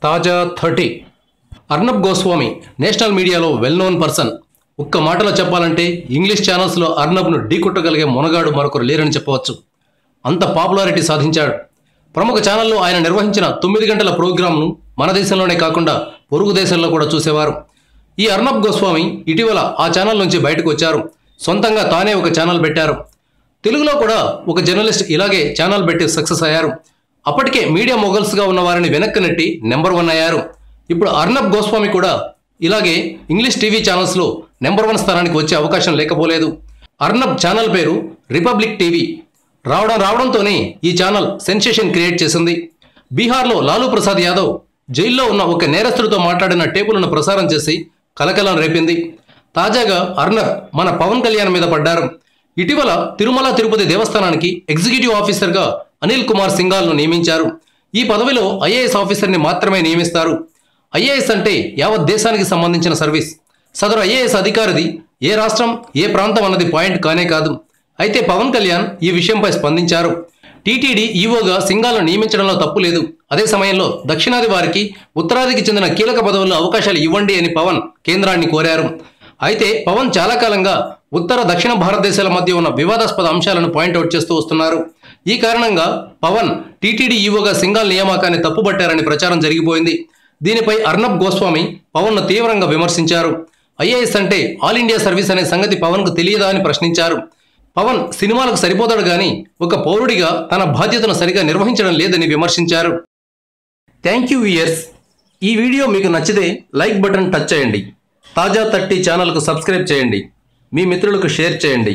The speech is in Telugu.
తాజా 30 అర్నబ్ గోస్వామి నేషనల్ మీడియాలో వెల్ నోన్ పర్సన్. ఒక్క మాటలో చెప్పాలంటే ఇంగ్లీష్ ఛానల్స్లో అర్నబ్ను ఢీకొట్టగలిగే మొనగాడు మరొకరు లేరని చెప్పవచ్చు. అంత పాపులారిటీ సాధించాడు. ప్రముఖ ఛానల్లో ఆయన నిర్వహించిన 9 గంటల ప్రోగ్రాంను మన దేశంలోనే కాకుండా పొరుగు దేశాల్లో కూడా చూసేవారు. ఈ అర్నబ్ గోస్వామి ఇటీవల ఆ ఛానల్ నుంచి బయటకు వచ్చారు. సొంతంగా తానే ఒక ఛానల్ పెట్టారు. తెలుగులో కూడా ఒక జర్నలిస్ట్ ఇలాగే ఛానల్ పెట్టి సక్సెస్ అయ్యారు. అప్పటికే మీడియా మొగల్స్గా ఉన్న వారిని వెనక్కి నెట్టి నెంబర్ 1 అయ్యారు. ఇప్పుడు అర్నబ్ గోస్వామి కూడా ఇలాగే ఇంగ్లీష్ టీవీ ఛానల్స్లో నెంబర్ 1 స్థానానికి వచ్చే అవకాశం లేకపోలేదు. అర్నబ్ ఛానల్ పేరు రిపబ్లిక్ టీవీ. రావడంతోనే ఈ ఛానల్ సెన్సేషన్ క్రియేట్ చేసింది. బీహార్లో లాలూ ప్రసాద్ యాదవ్ జైల్లో ఉన్న ఒక నేరస్తుడితో మాట్లాడిన టేపులను ప్రసారం చేసి కలకలం రేపింది. తాజాగా అర్నబ్ మన పవన్ కళ్యాణ్ మీద పడ్డారు. ఇటీవల తిరుమల తిరుపతి దేవస్థానానికి ఎగ్జిక్యూటివ్ ఆఫీసర్గా అనిల్ కుమార్ సింఘాల్ను నియమించారు. ఈ పదవిలో ఐఏఎస్ ఆఫీసర్ని మాత్రమే నియమిస్తారు. ఐఏఎస్ అంటే యావత్ దేశానికి సంబంధించిన సర్వీస్. సదరు ఐఏఎస్ అధికారిది ఏ రాష్ట్రం ఏ ప్రాంతం అన్నది పాయింట్ కానే కాదు. అయితే పవన్ కళ్యాణ్ ఈ విషయంపై స్పందించారు. టీటీడీ ఈవోగా సింఘాల్ను నియమించడంలో తప్పు లేదు. అదే సమయంలో దక్షిణాది వారికి ఉత్తరాదికి చెందిన కీలక పదవుల్లో అవకాశాలు ఇవ్వండి అని పవన్ కేంద్రాన్ని కోరారు. అయితే పవన్ చాలా కాలంగా ఉత్తర దక్షిణ భారతదేశాల మధ్య ఉన్న వివాదాస్పద అంశాలను పాయింట్అవుట్ చేస్తూ వస్తున్నారు. ఈ కారణంగా పవన్ టీటీడీ ఈవోగా సింఘాల్ నియామకాన్ని తప్పుపట్టారని ప్రచారం జరిగిపోయింది. దీనిపై అర్నబ్ గోస్వామి పవన్ను తీవ్రంగా విమర్శించారు. ఐఏఎస్ అంటే ఆల్ ఇండియా సర్వీస్ అనే సంగతి పవన్కు తెలియదా అని ప్రశ్నించారు. పవన్ సినిమాలకు సరిపోతాడు కానీ ఒక పౌరుడిగా తన బాధ్యతను సరిగా నిర్వహించడం లేదని విమర్శించారు. Thank you viewers. ఈ వీడియో మీకు నచ్చితే లైక్ బటన్ టచ్ చేయండి. తాజా 30 ఛానల్కు సబ్స్క్రైబ్ చేయండి. మీ మిత్రులకు షేర్ చేయండి.